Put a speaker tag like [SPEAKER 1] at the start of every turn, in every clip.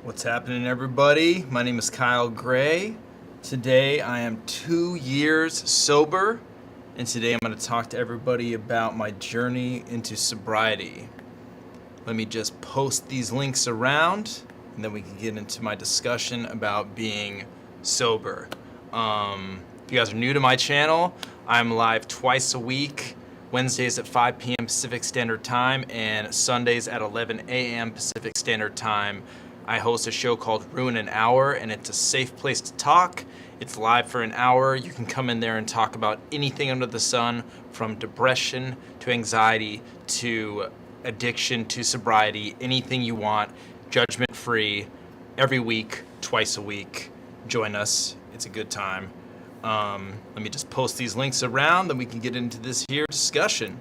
[SPEAKER 1] What's happening, everybody? My name is Kyle Gray. Today I am 2 years sober, and today I'm going to talk to everybody about my journey into sobriety. Let me just post these links around, and then we can get into my discussion about being sober. If you guys are new to my channel, I'm live twice a week, Wednesdays at 5 p.m. Pacific Standard Time and Sundays at 11 a.m. Pacific Standard Time. I host a show called Ruin an Hour, and it's a safe place to talk. It's live for an hour. You can come in there and talk about anything under the sun, from depression to anxiety to addiction to sobriety, anything you want, judgment free, every week, twice a week. Join us. It's a good time. Let me just post these links around, then we can get into this here discussion.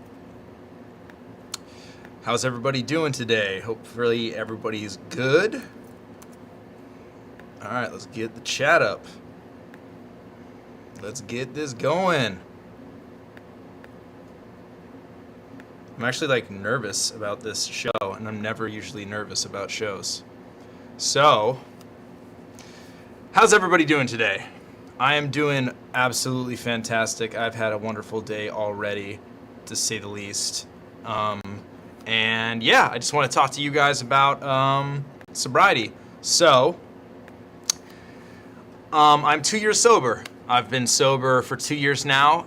[SPEAKER 1] How's everybody doing today? Hopefully everybody's good. All right, let's get the chat up. Let's get this going. I'm actually nervous about this show, and I'm never usually nervous about shows. So, how's everybody doing today? I am doing absolutely fantastic. I've had a wonderful day already, to say the least. And yeah, I just want to talk to you guys about sobriety. So, I'm 2 years sober. I've been sober for 2 years now.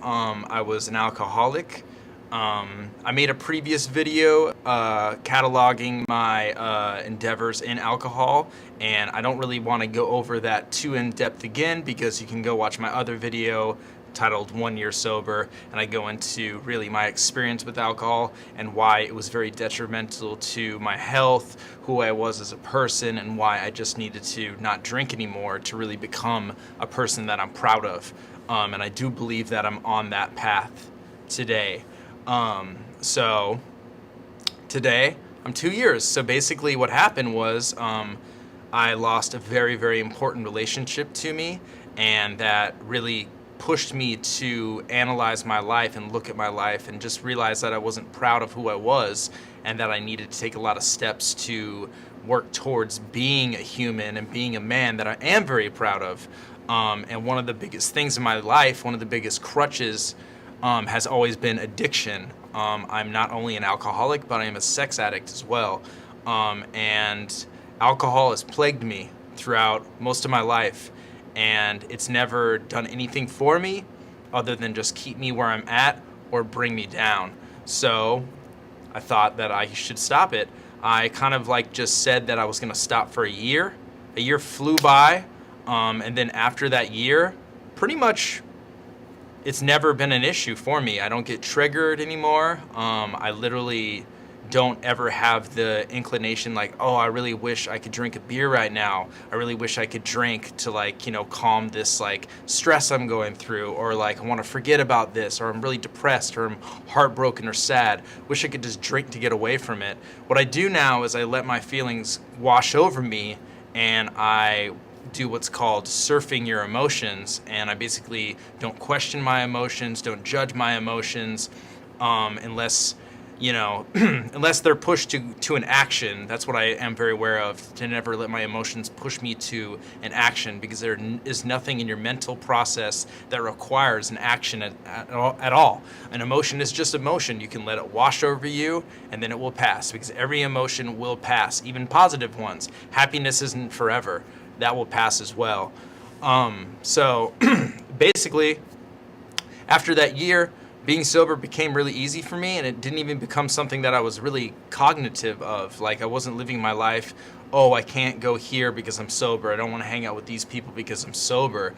[SPEAKER 1] I was an alcoholic. I made a previous video cataloging my endeavors in alcohol, and I don't really want to go over that too in depth again, because you can go watch my other video titled 1 Year Sober, and I go into really my experience with alcohol and why it was very detrimental to my health, who I was as a person, and why I just needed to not drink anymore to really become a person that I'm proud of. And I do believe that I'm on that path today. So today I'm 2 years. So basically what happened was I lost a very, very important relationship to me, and that really pushed me to analyze my life and look at my life and just realize that I wasn't proud of who I was, and that I needed to take a lot of steps to work towards being a human and being a man that I am very proud of. And one of the biggest things in my life, one of the biggest crutches, has always been addiction. I'm not only an alcoholic, but I am a sex addict as well. And alcohol has plagued me throughout most of my life, and it's never done anything for me other than just keep me where I'm at or bring me down. So I thought that I should stop it. I kind of just said that I was gonna stop for a year. A year flew by, and then after that year, pretty much it's never been an issue for me. I don't get triggered anymore. I literally don't ever have the inclination oh, I really wish I could drink a beer right now. I really wish I could drink to calm this stress I'm going through, or I want to forget about this, or I'm really depressed, or I'm heartbroken or sad. Wish I could just drink to get away from it. What I do now is I let my feelings wash over me, and I do what's called surfing your emotions, and I basically don't question my emotions, don't judge my emotions, unless unless they're pushed to an action. That's what I am very aware of, to never let my emotions push me to an action, because there is nothing in your mental process that requires an action at all. An emotion is just emotion. You can let it wash over you, and then it will pass, because every emotion will pass, even positive ones. Happiness isn't forever. That will pass as well. So basically, after that year, being sober became really easy for me, and it didn't even become something that I was really cognitive of. I wasn't living my life, oh, I can't go here because I'm sober. I don't want to hang out with these people because I'm sober.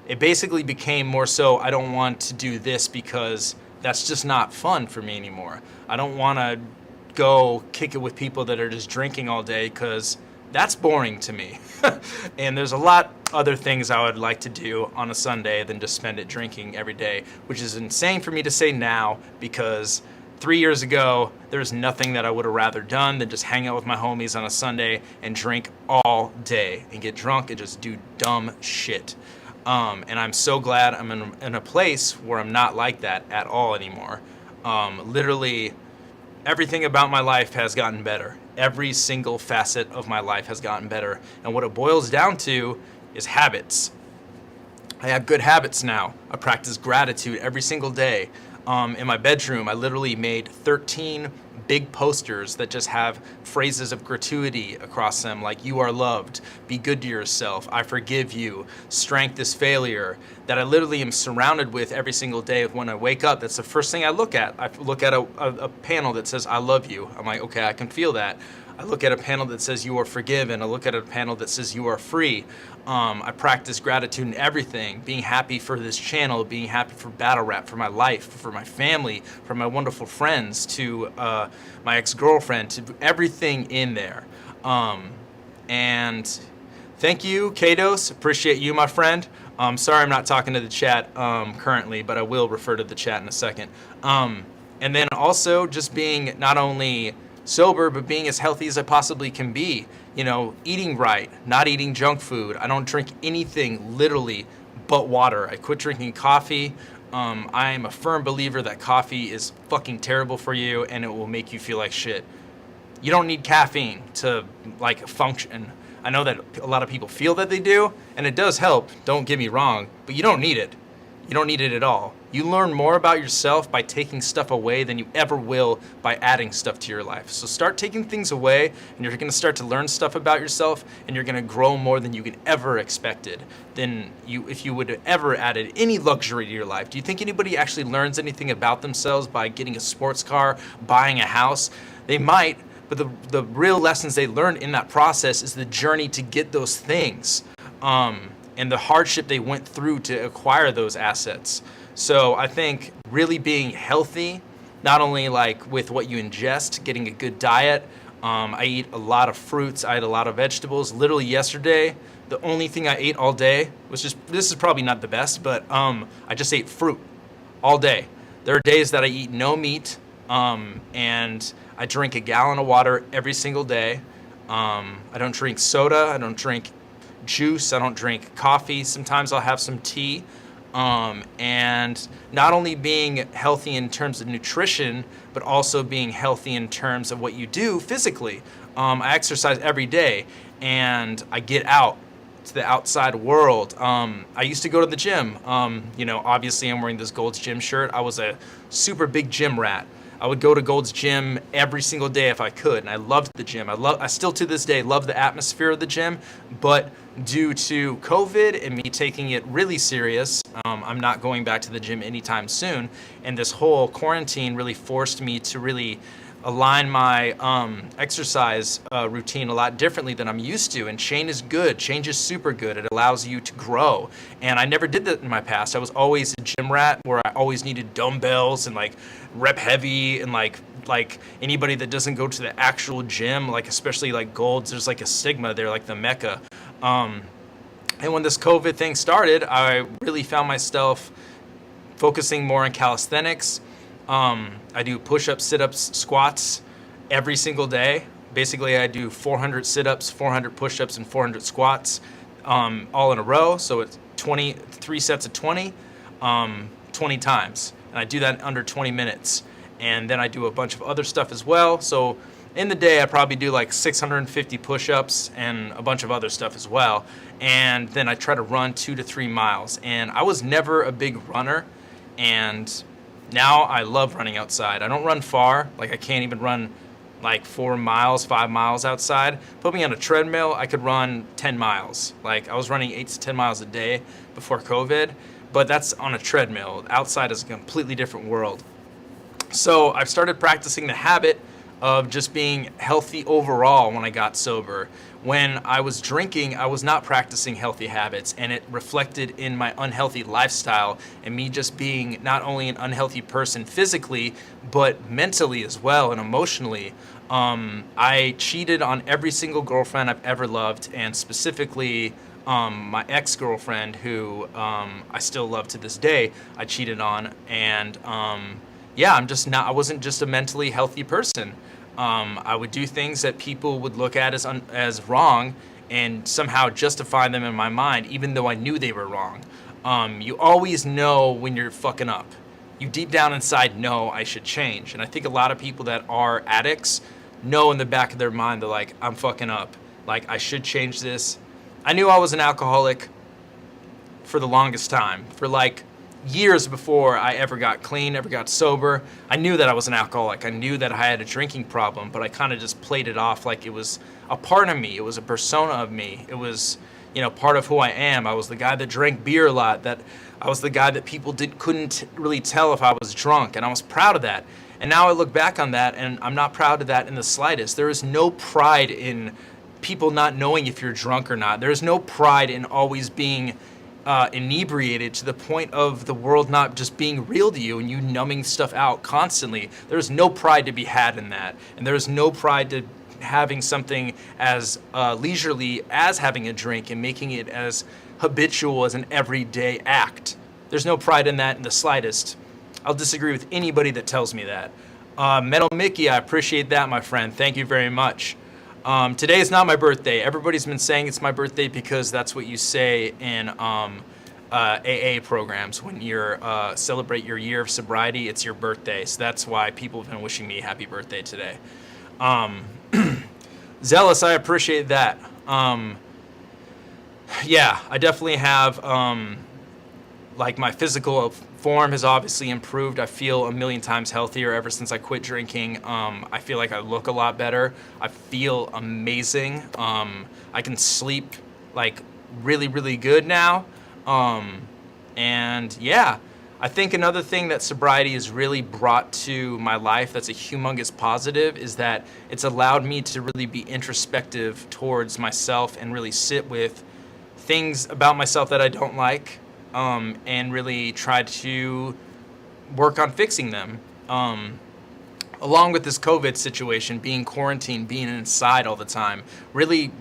[SPEAKER 1] It basically became more so, I don't want to do this because that's just not fun for me anymore. I don't want to go kick it with people that are just drinking all day, because that's boring to me. And there's a lot other things I would like to do on a Sunday than just spend it drinking every day, which is insane for me to say now, because 3 years ago, there's nothing that I would have rather done than just hang out with my homies on a Sunday and drink all day and get drunk and just do dumb shit. And I'm so glad I'm in a place where I'm not like that at all anymore. Literally, everything about my life has gotten better. Every single facet of my life has gotten better. And what it boils down to is habits. I have good habits now. I practice gratitude every single day. In my bedroom, I literally made 13 big posters that just have phrases of gratuity across them, like "you are loved," "be good to yourself," "I forgive you," "strength is failure," that I literally am surrounded with every single day. When I wake up, that's the first thing I look at. I look at a panel that says "I love you." I'm like, okay, I can feel that. I look at a panel that says "you are forgiven." I look at a panel that says "you are free." I practice gratitude in everything, being happy for this channel, being happy for battle rap, for my life, for my family, for my wonderful friends, to my ex-girlfriend, to everything in there. And thank you, Kados. Appreciate you, my friend. Sorry I'm not talking to the chat currently, but I will refer to the chat in a second. And then also just being not only sober, but being as healthy as I possibly can be. You know, eating right, not eating junk food. I don't drink anything literally but water. I quit drinking coffee. I am a firm believer that coffee is fucking terrible for you and it will make you feel like shit. You don't need caffeine to like function. I know that a lot of people feel that they do, and it does help, don't get me wrong, but you don't need it. You don't need it at all. You learn more about yourself by taking stuff away than you ever will by adding stuff to your life. So start taking things away, and you're gonna start to learn stuff about yourself, and you're gonna grow more than you could ever expected than if you would have ever added any luxury to your life. Do you think anybody actually learns anything about themselves by getting a sports car, buying a house? They might, but the real lessons they learn in that process is the journey to get those things. And the hardship they went through to acquire those assets. So I think really being healthy, not only like with what you ingest, getting a good diet. I eat a lot of fruits. I eat a lot of vegetables. Literally yesterday, the only thing I ate all day was this is probably not the best, but I just ate fruit all day. There are days that I eat no meat, and I drink a gallon of water every single day. I don't drink soda. I don't drink juice. I don't drink coffee. Sometimes I'll have some tea. And not only being healthy in terms of nutrition, but also being healthy in terms of what you do physically. I exercise every day and I get out to the outside world. I used to go to the gym. You know, obviously I'm wearing this Gold's Gym shirt. I was a super big gym rat. I would go to Gold's Gym every single day if I could, and I loved the gym. I still to this day love the atmosphere of the gym, but due to COVID and me taking it really serious, I'm not going back to the gym anytime soon, and this whole quarantine really forced me to really align my exercise routine a lot differently than I'm used to. And change is good. Change is super good. It allows you to grow. And I never did that in my past. I was always a gym rat where I always needed dumbbells and like rep heavy and like anybody that doesn't go to the actual gym, like especially like Gold's, there's like a stigma there, like the Mecca. And when this COVID thing started, I really found myself focusing more on calisthenics. I do push-ups, sit-ups, squats every single day. Basically, I do 400 sit-ups, 400 push-ups, and 400 squats all in a row. So it's 3 sets of 20, 20 times. And I do that in under 20 minutes. And then I do a bunch of other stuff as well. So in the day, I probably do like 650 push-ups and a bunch of other stuff as well. And then I try to run 2 to 3 miles. And I was never a big runner. And now I love running outside. I don't run far. Like I can't even run like 4 miles, 5 miles outside. Put me on a treadmill, I could run 10 miles. Like I was running 8 to 10 miles a day before COVID, but that's on a treadmill. Outside is a completely different world. So I've started practicing the habit of just being healthy overall when I got sober. When I was drinking, I was not practicing healthy habits, and it reflected in my unhealthy lifestyle and me just being not only an unhealthy person physically, but mentally as well and emotionally. I cheated on every single girlfriend I've ever loved, and specifically my ex-girlfriend, who I still love to this day, I cheated on. And yeah, I wasn't just a mentally healthy person. I would do things that people would look at as wrong and somehow justify them in my mind, even though I knew they were wrong. You always know when you're fucking up. you deep down inside know I should change. And I think a lot of people that are addicts know in the back of their mind, they're like, I'm fucking up. Like, I should change this. I knew I was an alcoholic for the longest time, for like years before I ever got clean, ever got sober. I knew that I was an alcoholic. I knew that I had a drinking problem, but I kind of just played it off like it was a part of me. It was a persona of me. It was, you know, part of who I am. I was the guy that drank beer a lot, that I was the guy that people couldn't really tell if I was drunk, and I was proud of that. And now I look back on that, and I'm not proud of that in the slightest. There is no pride in people not knowing if you're drunk or not. There is no pride in always being inebriated to the point of the world not just being real to you and you numbing stuff out constantly. There's no pride to be had in that. And there's no pride to having something as leisurely as having a drink and making it as habitual as an everyday act. There's no pride in that in the slightest. I'll disagree with anybody that tells me that. Metal Mickey, I appreciate that, my friend. Thank you very much. Today is not my birthday. Everybody's been saying it's my birthday because that's what you say in AA programs. When you celebrate your year of sobriety, it's your birthday. So that's why people have been wishing me happy birthday today. Zealous, I appreciate that. Yeah, I definitely have, like, my physical form has obviously improved. I feel a million times healthier ever since I quit drinking. I feel like I look a lot better. I feel amazing. I can sleep like really, really good now. And yeah, I think another thing that sobriety has really brought to my life that's a humongous positive is that it's allowed me to really be introspective towards myself and really sit with things about myself that I don't like. And really try to work on fixing them. Along with this COVID situation, being quarantined, being inside all the time, really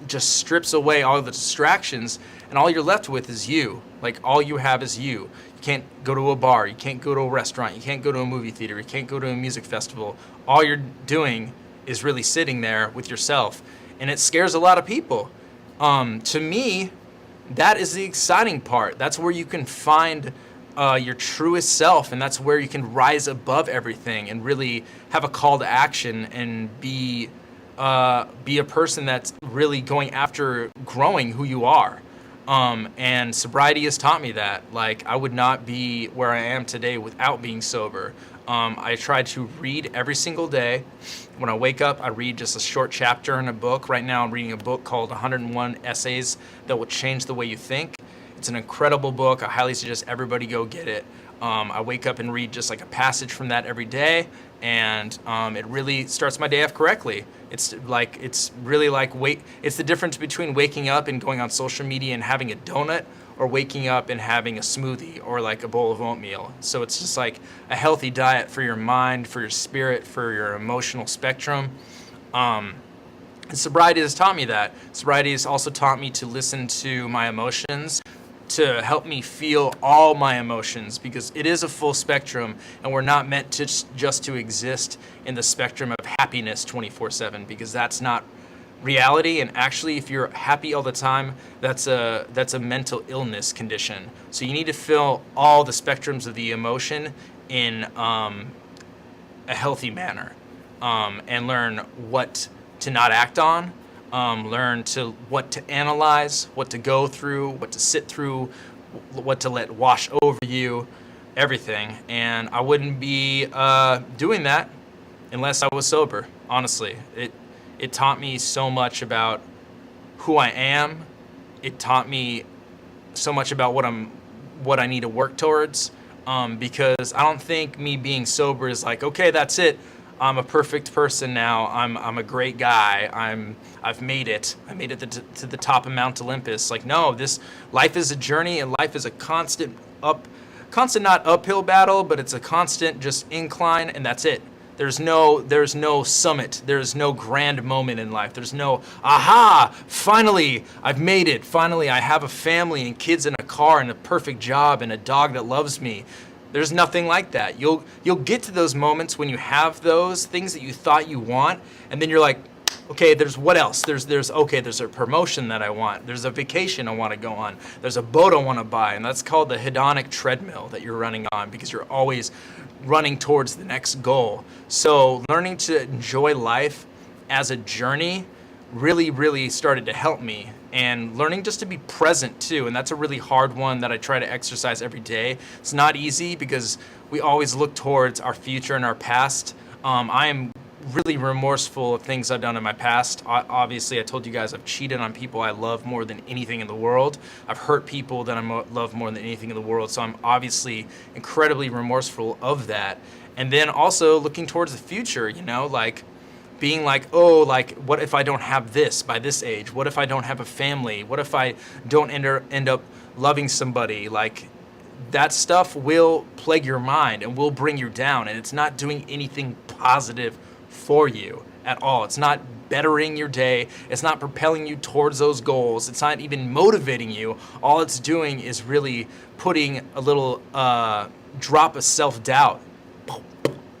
[SPEAKER 1] just strips away all the distractions, and all you're left with is you. Like, all you have is you. You can't go to a bar, you can't go to a restaurant, you can't go to a movie theater, you can't go to a music festival. All you're doing is really sitting there with yourself, and it scares a lot of people. To me, that is the exciting part. That's where you can find your truest self, and that's where you can rise above everything and really have a call to action and be a person that's really going after growing who you are. And sobriety has taught me that. Like, I would not be where I am today without being sober. I try to read every single day. When I wake up, I read just a short chapter in a book. Right now, I'm reading a book called 101 Essays That Will Change the Way You Think. It's an incredible book. I highly suggest everybody go get it. I wake up and read just like a passage from that every day, and it really starts my day off correctly. It's really like it's the difference between waking up and going on social media and having a donut, or waking up and having a smoothie or like a bowl of oatmeal. So it's just like a healthy diet for your mind, for your spirit, for your emotional spectrum. And sobriety has taught me that. Sobriety has also taught me to listen to my emotions, to help me feel all my emotions, because it is a full spectrum, and we're not meant to just to exist in the spectrum of happiness 24/7, because that's not reality. And actually, if you're happy all the time, that's a mental illness condition. So you need to feel all the spectrums of the emotion in a healthy manner, and learn what to not act on, learn to what to analyze, what to go through, what to sit through, what to let wash over you, everything. And I wouldn't be doing that unless I was sober. Honestly, it taught me so much about who I am. It taught me so much about what I need to work towards, because I don't think me being sober is like, okay, that's it. I'm a perfect person now. I'm a great guy. I've made it. I made it to the top of Mount Olympus. Like, no, this life is a journey, and life is a constant not uphill battle, but it's a constant just incline, and that's it. There's no summit. There's no grand moment in life. There's no, aha, finally, I've made it. Finally, I have a family and kids and a car and a perfect job and a dog that loves me. There's nothing like that. You'll get to those moments when you have those things that you thought you want, and then you're like, Okay, there's what else? Okay, there's a promotion that I want. There's a vacation I want to go on. There's a boat I want to buy, and that's called the hedonic treadmill that you're running on because you're always running towards the next goal. So learning to enjoy life as a journey really started to help me, and learning just to be present too. And that's a really hard one that I try to exercise every day. It's not easy because we always look towards our future and our past. I am really remorseful of things I've done in my past. Obviously, I told you guys I've cheated on people I love more than anything in the world. I've hurt people that I love more than anything in the world. So I'm obviously incredibly remorseful of that. And then also looking towards the future, you know, like being like, oh, like, what if I don't have this by this age? What if I don't have a family? What if I don't end up loving somebody? Like, that stuff will plague your mind and will bring you down, and it's not doing anything positive for you at all. It's not bettering your day. It's not propelling you towards those goals. It's not even motivating you. All it's doing is really putting a little drop of self-doubt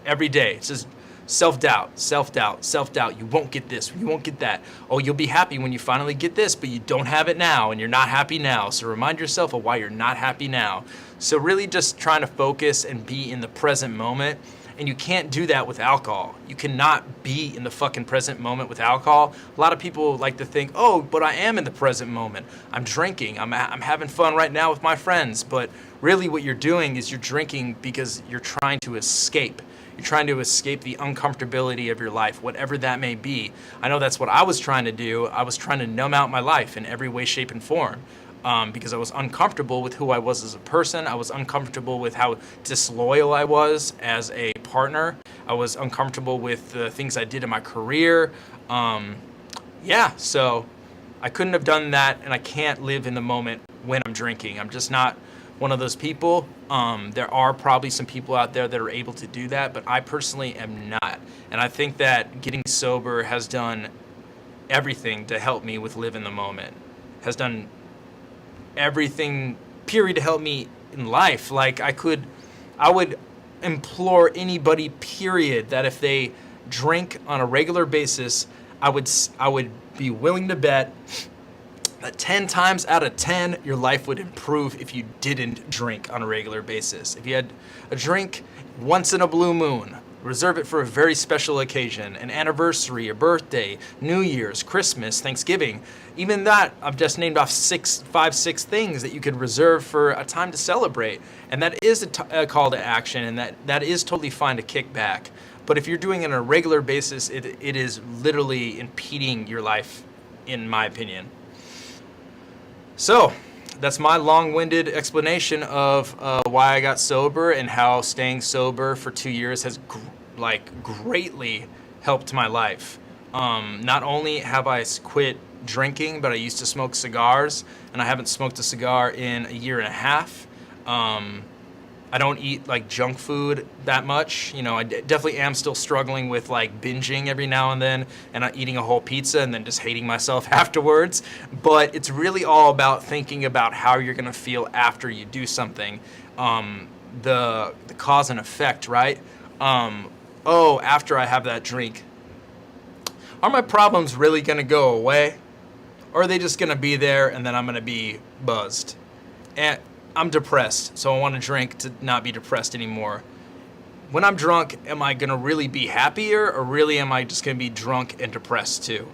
[SPEAKER 1] every day. It's just self-doubt, self-doubt, self-doubt. You won't get this, you won't get that. Oh, you'll be happy when you finally get this, but you don't have it now, and you're not happy now. So remind yourself of why you're not happy now. So really just trying to focus and be in the present moment. And you can't do that with alcohol. You cannot be in the fucking present moment with alcohol. A lot of people like to think, oh, but I am in the present moment. I'm drinking, I'm having fun right now with my friends. But really what you're doing is you're drinking because you're trying to escape. You're trying to escape the uncomfortability of your life, whatever that may be. I know that's what I was trying to do. I was trying to numb out my life in every way, shape, and form. Because I was uncomfortable with who I was as a person. I was uncomfortable with how disloyal I was as a partner. I was uncomfortable with the things I did in my career. Yeah, so I couldn't have done that, and I can't live in the moment when I'm drinking. I'm just not one of those people. There are probably some people out there that are able to do that, but I personally am not. And I think that getting sober has done everything to help me with live in the moment. Has done everything, period, to help me in life. Like I would implore anybody, period, that if they drink on a regular basis, I would be willing to bet that 10 times out of 10, your life would improve if you didn't drink on a regular basis. If you had a drink once in a blue moon, reserve it for a very special occasion, an anniversary, a birthday, New Year's, Christmas, Thanksgiving. Even that, I've just named off 6 things that you could reserve for a time to celebrate. And that is a call to action, and that is totally fine to kick back. But if you're doing it on a regular basis, it is literally impeding your life, in my opinion. So that's my long-winded explanation of why I got sober and how staying sober for 2 years has greatly helped my life. Not only have I quit drinking, but I used to smoke cigars, and I haven't smoked a cigar in a year and a half. I don't eat like junk food that much. You know, I definitely am still struggling with like binging every now and then, and eating a whole pizza and then just hating myself afterwards. But it's really all about thinking about how you're gonna feel after you do something. The cause and effect, right? Oh, after I have that drink, are my problems really gonna go away? Or are they just gonna be there and then I'm gonna be buzzed? And I'm depressed, so I want to drink to not be depressed anymore. When I'm drunk, am I gonna really be happier, or really am I just gonna be drunk and depressed too?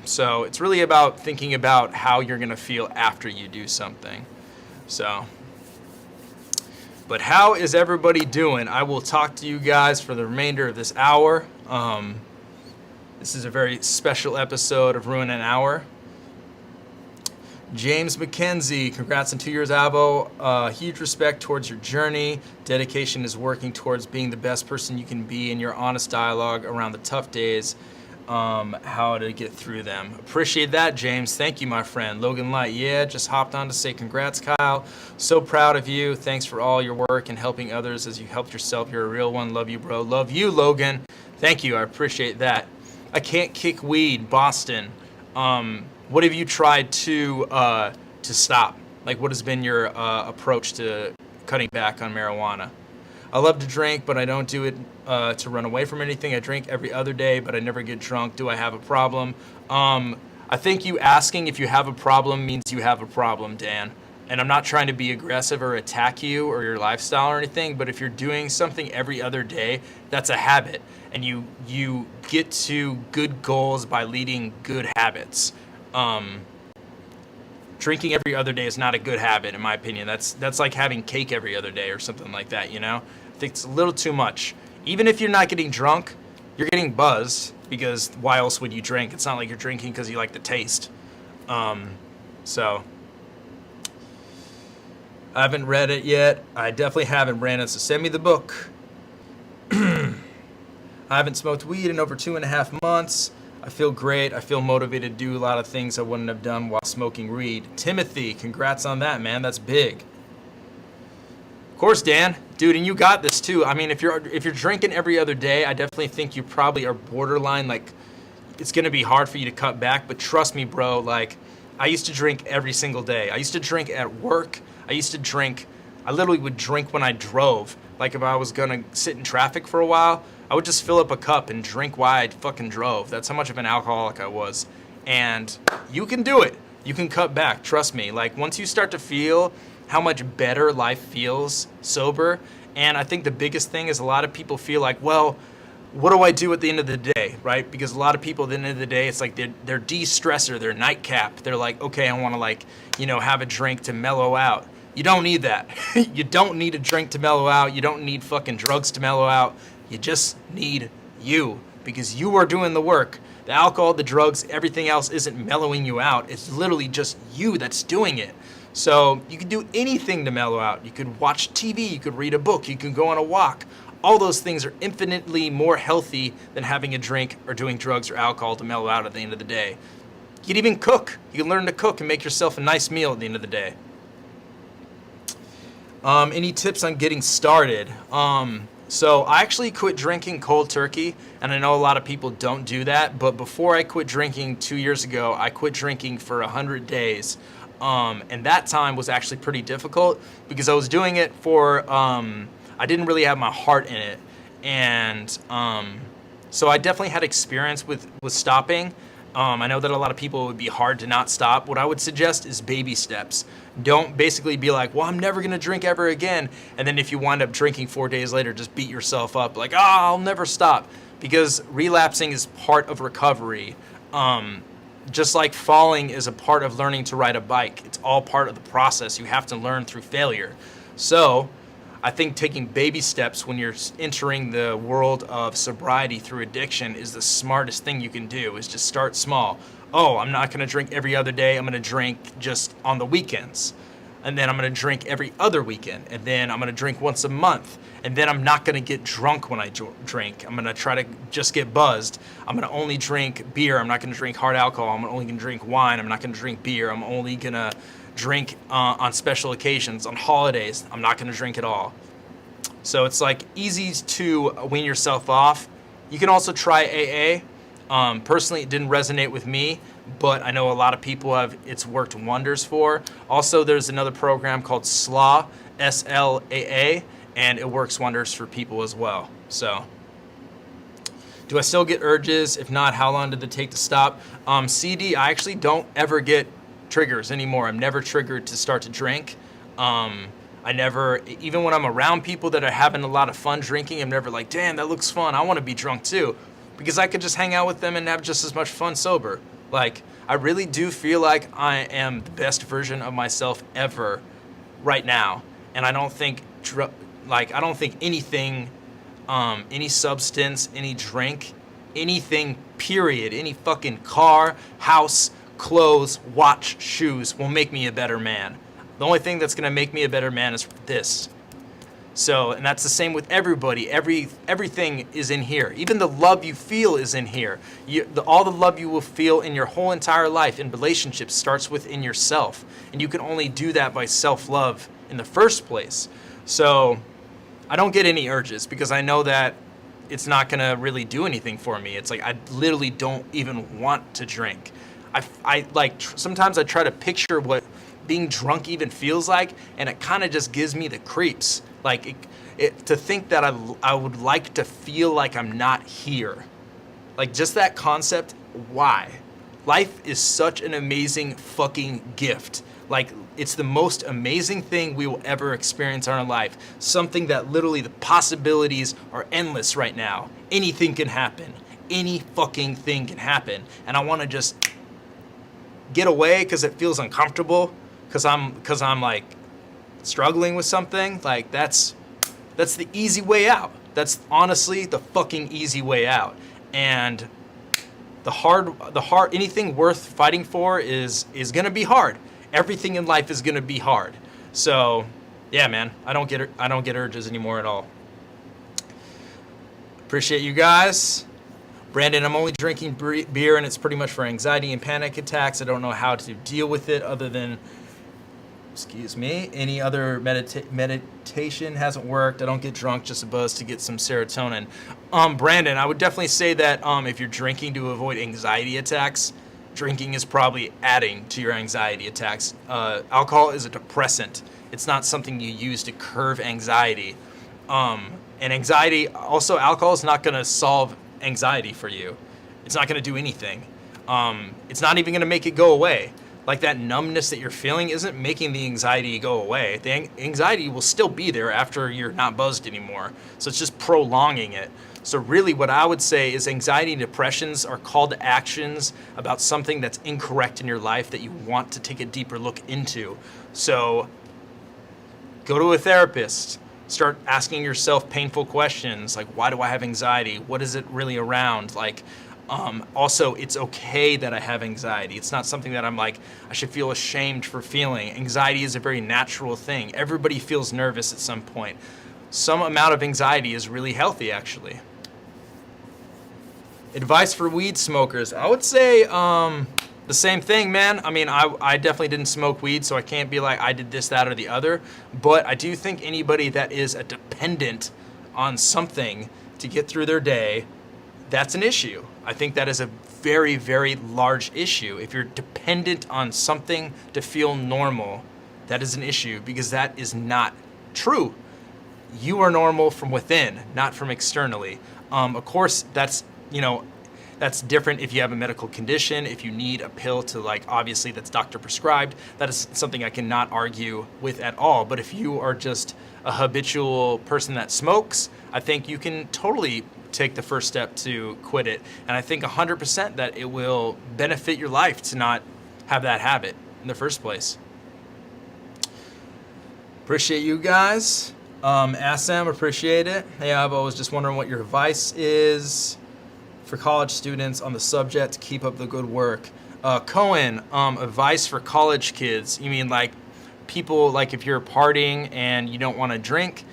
[SPEAKER 1] So it's really about thinking about how you're gonna feel after you do something. So, but how is everybody doing? I will talk to you guys for the remainder of this hour. This is a very special episode of Ruin an Hour. James McKenzie, congrats on 2 years, Avo. Huge respect towards your journey. Dedication is working towards being the best person you can be in your honest dialogue around the tough days, how to get through them. Appreciate that, James. Thank you, my friend. Logan Light, yeah, just hopped on to say congrats, Kyle. So proud of you. Thanks for all your work and helping others as you helped yourself. You're a real one. Love you, bro. Love you, Logan. Thank you. I appreciate that. I can't kick weed, Boston. What have you tried to stop? Like, what has been your approach to cutting back on marijuana? I love to drink, but I don't do it to run away from anything. I drink every other day, but I never get drunk. Do I have a problem? I think you asking if you have a problem means you have a problem, Dan. And I'm not trying to be aggressive or attack you or your lifestyle or anything, but if you're doing something every other day, that's a habit. And you get to good goals by leading good habits. Drinking every other day is not a good habit, in my opinion. That's like having cake every other day or something like that, you know? I think it's a little too much. Even if you're not getting drunk, you're getting buzzed, because why else would you drink? It's not like you're drinking because you like the taste. So I haven't read it yet. I definitely haven't, Brandon, so send me the book. I haven't smoked weed in over 2.5 months. I feel great. I feel motivated to do a lot of things I wouldn't have done while smoking weed. Timothy, congrats on that, man. That's big. Of course, Dan. Dude, and you got this too. I mean, if you're drinking every other day, I definitely think you probably are borderline, like, it's gonna be hard for you to cut back, but trust me, bro, like, I used to drink every single day. I used to drink at work. I literally would drink when I drove. Like, if I was gonna sit in traffic for a while, I would just fill up a cup and drink while I fucking drove. That's how much of an alcoholic I was. And you can do it. You can cut back, trust me. Like, once you start to feel how much better life feels sober, and I think the biggest thing is a lot of people feel like, well, what do I do at the end of the day, right? Because a lot of people at the end of the day, it's like their de-stressor, their nightcap. They're like, okay, I want to, like, you know, have a drink to mellow out. You don't need that. You don't need a drink to mellow out. You don't need fucking drugs to mellow out. You just need you, because you are doing the work. The alcohol, the drugs, everything else isn't mellowing you out. It's literally just you that's doing it. So you can do anything to mellow out. You could watch TV, you could read a book, you can go on a walk. All those things are infinitely more healthy than having a drink or doing drugs or alcohol to mellow out at the end of the day. You can even cook. You can learn to cook and make yourself a nice meal at the end of the day. Any tips on getting started? So I actually quit drinking cold turkey, and I know a lot of people don't do that, but before I quit drinking 2 years ago, I quit drinking for 100 days. And that time was actually pretty difficult because I was doing it for, I didn't really have my heart in it. And so I definitely had experience with stopping. I know that a lot of people, it would be hard to not stop. What I would suggest is baby steps. Don't basically be like, well, I'm never going to drink ever again. And then if you wind up drinking 4 days later, just beat yourself up like, I'll never stop. Because relapsing is part of recovery. Just like falling is a part of learning to ride a bike. It's all part of the process. You have to learn through failure. So I think taking baby steps when you're entering the world of sobriety through addiction is the smartest thing you can do, is just start small. Oh, I'm not going to drink every other day. I'm going to drink just on the weekends. And then I'm going to drink every other weekend. And then I'm going to drink once a month. And then I'm not going to get drunk when I drink. I'm going to try to just get buzzed. I'm going to only drink beer. I'm not going to drink hard alcohol. I'm only going to drink wine. I'm not going to drink beer. I'm only going to drink on special occasions, on holidays. I'm not going to drink at all. So it's like easy to wean yourself off. You can also try AA. Personally, it didn't resonate with me, but I know a lot of people it's worked wonders for. Also, there's another program called SLAA, SLAA, and it works wonders for people as well. So, do I still get urges? If not, how long did it take to stop? CD, I actually don't ever get triggers anymore. I'm never triggered to start to drink. I never, even when I'm around people that are having a lot of fun drinking, I'm never like, damn, that looks fun. I want to be drunk too. Because I could just hang out with them and have just as much fun sober. Like, I really do feel like I am the best version of myself ever right now. And I don't think, I don't think anything, any substance, any drink, anything, period, any fucking car, house, clothes, watch, shoes will make me a better man. The only thing that's going to make me a better man is this. So, and that's the same with everybody. Everything is in here. Even the love you feel is in here. All the love you will feel in your whole entire life in relationships starts within yourself. And you can only do that by self-love in the first place. So, I don't get any urges because I know that it's not going to really do anything for me. It's like I literally don't even want to drink. Sometimes I try to picture what being drunk even feels like, and it kind of just gives me the creeps. Like, to think that I would like to feel like I'm not here. Like, just that concept, why? Life is such an amazing fucking gift. Like, it's the most amazing thing we will ever experience in our life. Something that literally the possibilities are endless right now. Anything can happen. Any fucking thing can happen. And I want to just get away because it feels uncomfortable, because I'm like struggling with something. Like, that's the easy way out. That's honestly the fucking easy way out. And the hard anything worth fighting for is gonna be hard. Everything in life is gonna be hard. So yeah, man, I don't get urges anymore at all. Appreciate you guys. Brandon, I'm only drinking beer and it's pretty much for anxiety and panic attacks. I don't know how to deal with it other than, excuse me, any other meditation hasn't worked. I don't get drunk, just a buzz to get some serotonin. Brandon, I would definitely say that if you're drinking to avoid anxiety attacks, drinking is probably adding to your anxiety attacks. Alcohol is a depressant. It's not something you use to curb anxiety. And anxiety, also alcohol is not gonna solve anxiety for you. It's not gonna do anything. It's not even gonna make it go away. Like, that numbness that you're feeling isn't making the anxiety go away. The anxiety will still be there after you're not buzzed anymore. So it's just prolonging it. So really what I would say is anxiety and depressions are call to actions about something that's incorrect in your life that you want to take a deeper look into. So go to a therapist. Start asking yourself painful questions like, why do I have anxiety? What is it really around? Like, also, it's okay that I have anxiety. It's not something that I'm like, I should feel ashamed for feeling. Anxiety is a very natural thing. Everybody feels nervous at some point. Some amount of anxiety is really healthy, actually. Advice for weed smokers. I would say the same thing, man. I mean, I definitely didn't smoke weed, so I can't be like, I did this, that, or the other. But I do think anybody that is a dependent on something to get through their day, that's an issue. I think that is a very, very large issue. If you're dependent on something to feel normal, that is an issue, because that is not true. You are normal from within, not from externally. Of course, that's different if you have a medical condition, if you need a pill to, like, obviously that's doctor prescribed. That is something I cannot argue with at all. But if you are just a habitual person that smokes, I think you can totally take the first step to quit it. And I think 100% that it will benefit your life to not have that habit in the first place. Appreciate you guys. Assam, appreciate it. Hey, I was just wondering what your advice is for college students on the subject to keep up the good work. Cohen, advice for college kids. You mean like people, like if you're partying and you don't want to drink?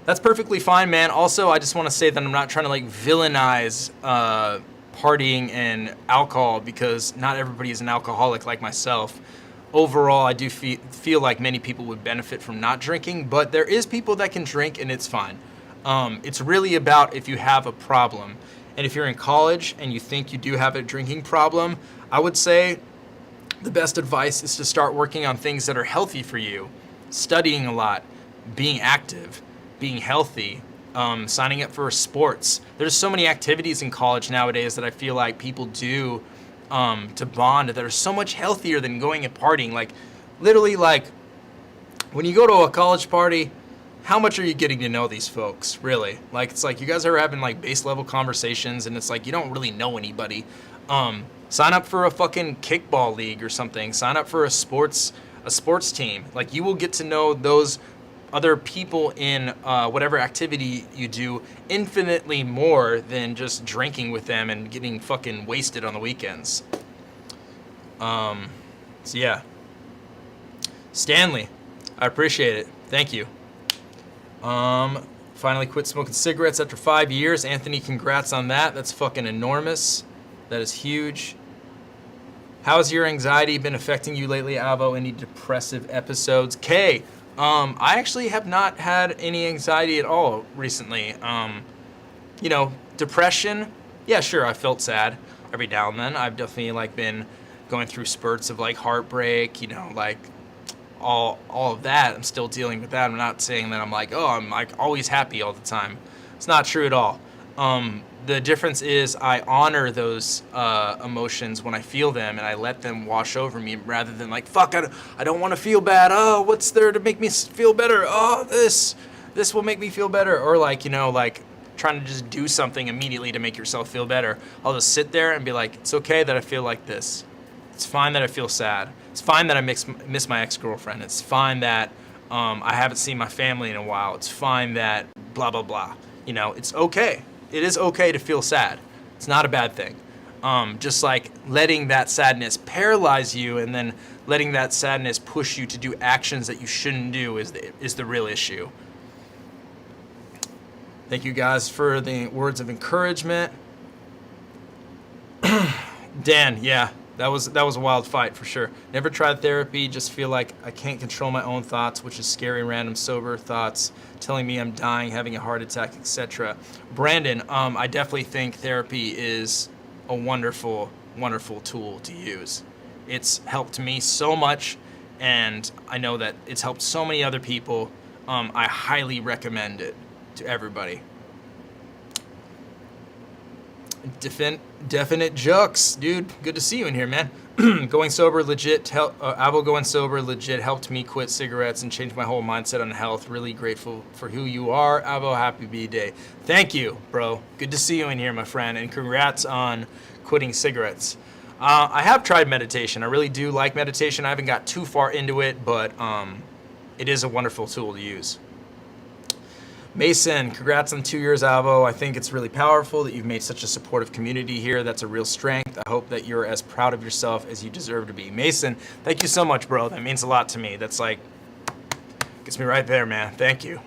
[SPEAKER 1] That's perfectly fine, man. Also, I just want to say that I'm not trying to like villainize partying and alcohol, because not everybody is an alcoholic like myself. Overall, I do feel like many people would benefit from not drinking, but there is people that can drink and it's fine. It's really about if you have a problem. And if you're in college and you think you do have a drinking problem, I would say the best advice is to start working on things that are healthy for you. Studying a lot, being active, being healthy, signing up for sports. There's so many activities in college nowadays that I feel like people do to bond that are so much healthier than going and partying. Like, literally, like, when you go to a college party, how much are you getting to know these folks, really? Like, it's like you guys are having like base level conversations and it's like you don't really know anybody. Sign up for a fucking kickball league or something. Sign up for a sports team. Like, you will get to know those other people in whatever activity you do infinitely more than just drinking with them and getting fucking wasted on the weekends. So yeah. Stanley, I appreciate it. Thank you. Finally quit smoking cigarettes after 5 years. Anthony, congrats on that. That's fucking enormous. That is huge. How's your anxiety been affecting you lately, Avo? Any depressive episodes? Kay, I actually have not had any anxiety at all recently. Depression, yeah, sure, I felt sad every now and then. I've definitely like been going through spurts of like heartbreak, you know, like all of that. I'm still dealing with that. I'm not saying that I'm like, oh, I'm like always happy all the time. It's not true at all. The difference is I honor those emotions when I feel them, and I let them wash over me rather than like, fuck, I don't want to feel bad. Oh, what's there to make me feel better? Oh, this will make me feel better. Or like, you know, like trying to just do something immediately to make yourself feel better. I'll just sit there and be like, it's okay that I feel like this. It's fine that I feel sad. It's fine that I miss my ex-girlfriend. It's fine that I haven't seen my family in a while. It's fine that blah, blah, blah. You know, it's okay. It is okay to feel sad. It's not a bad thing. Just like letting that sadness paralyze you and then letting that sadness push you to do actions that you shouldn't do is the real issue. Thank you guys for the words of encouragement. Dan, yeah, that was a wild fight for sure. Never tried therapy, just feel like I can't control my own thoughts, which is scary, random, sober thoughts telling me I'm dying, having a heart attack, etc. Brandon, I definitely think therapy is a wonderful, wonderful tool to use. It's helped me so much, and I know that it's helped so many other people. I highly recommend it to everybody. Definite jokes, dude. Good to see you in here, man. Going sober legit, Avo going sober legit helped me quit cigarettes and change my whole mindset on health. Really grateful for who you are. Avo, happy B-Day. Thank you, bro. Good to see you in here, my friend, and congrats on quitting cigarettes. I have tried meditation. I really do like meditation. I haven't got too far into it, but it is a wonderful tool to use. Mason, congrats on 2 years, Avo. I think it's really powerful that you've made such a supportive community here. That's a real strength. I hope that you're as proud of yourself as you deserve to be. Mason, thank you so much, bro. That means a lot to me. That's like, gets me right there, man. Thank you.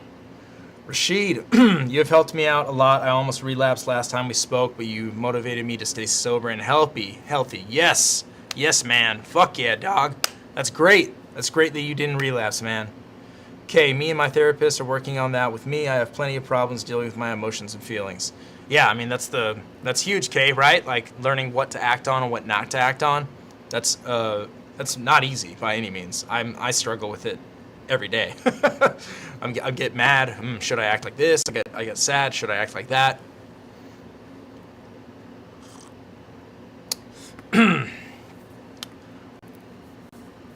[SPEAKER 1] Rashid, you have helped me out a lot. I almost relapsed last time we spoke, but you motivated me to stay sober and healthy. Yes. Yes, man. Fuck yeah, dog. That's great. That's great that you didn't relapse, man. Okay, me and my therapist are working on that with me. I have plenty of problems dealing with my emotions and feelings. Yeah, I mean, that's huge, Kay, right? Like learning what to act on and what not to act on. That's not easy by any means. I struggle with it every day. I get mad. Should I act like this? I get sad. Should I act like that?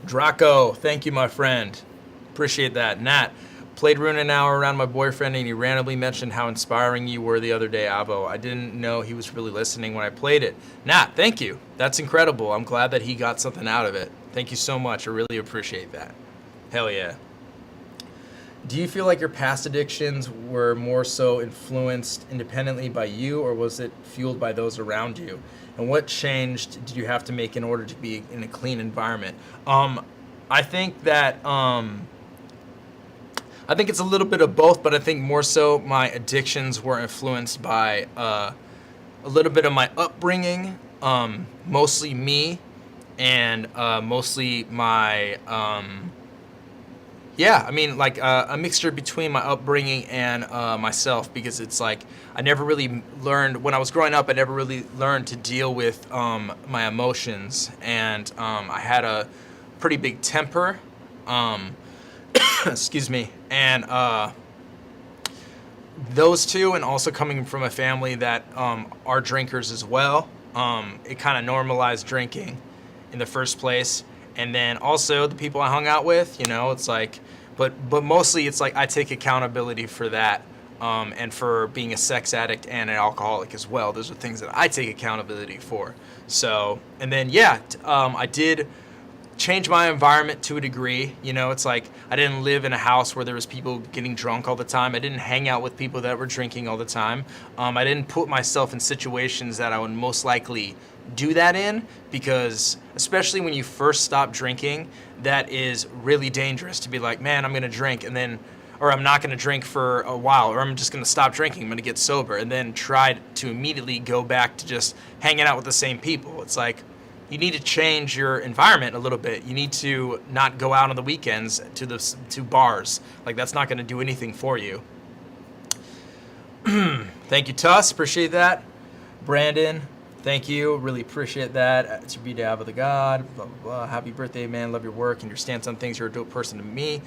[SPEAKER 1] Draco, thank you, my friend. Appreciate that. Nat, played Rune an hour around my boyfriend and he randomly mentioned how inspiring you were the other day, Avo. I didn't know he was really listening when I played it. Nat, thank you. That's incredible. I'm glad that he got something out of it. Thank you so much. I really appreciate that. Hell yeah. Do you feel like your past addictions were more so influenced independently by you, or was it fueled by those around you? And what change did you have to make in order to be in a clean environment? I think that I think it's a little bit of both, but I think more so my addictions were influenced by a little bit of my upbringing, mostly me, and mostly my, a mixture between my upbringing and myself, because it's like I never really learned, when I was growing up, I never really learned to deal with my emotions, and I had a pretty big temper. Excuse me, and those two, and also coming from a family that are drinkers as well, it kind of normalized drinking in the first place, and then also the people I hung out with, you know, it's like, but mostly it's like I take accountability for that, and for being a sex addict and an alcoholic as well. Those are things that I take accountability for. So, and then yeah, I did change my environment to a degree. You know, it's like I didn't live in a house where there was people getting drunk all the time. I didn't hang out with people that were drinking all the time. I didn't put myself in situations that I would most likely do that in, because especially when you first stop drinking, that is really dangerous to be like, man, I'm gonna drink and then, or I'm not gonna drink for a while, or I'm just gonna stop drinking, I'm gonna get sober, and then try to immediately go back to just hanging out with the same people. It's like, you need to change your environment a little bit. You need to not go out on the weekends to bars. Like, that's not going to do anything for you. Thank you, Tuss. Appreciate that. Brandon, Thank you. Really appreciate that. It's your B-Dab of the God. Blah, blah, blah. Happy birthday, man. Love your work and your stance on things. You're a dope person to me.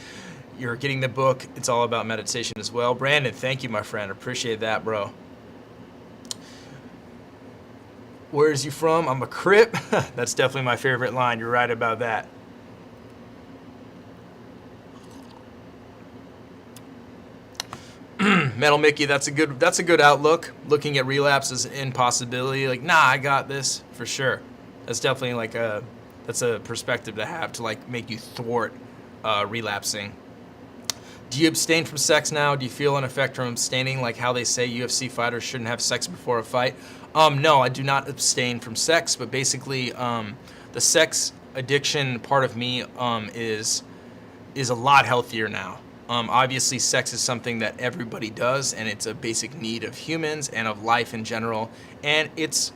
[SPEAKER 1] You're getting the book. It's all about meditation as well. Brandon, thank you, my friend. Appreciate that, bro. Where is you from? I'm a Crip. That's definitely my favorite line. You're right about that. Metal Mickey, that's a good outlook. Looking at relapse as an impossibility, like, nah, I got this for sure. That's definitely like that's a perspective to have to like make you thwart relapsing. Do you abstain from sex now? Do you feel an effect from abstaining, like how they say UFC fighters shouldn't have sex before a fight? No, I do not abstain from sex, but basically the sex addiction part of me is a lot healthier now. Obviously, sex is something that everybody does, and it's a basic need of humans and of life in general. And it's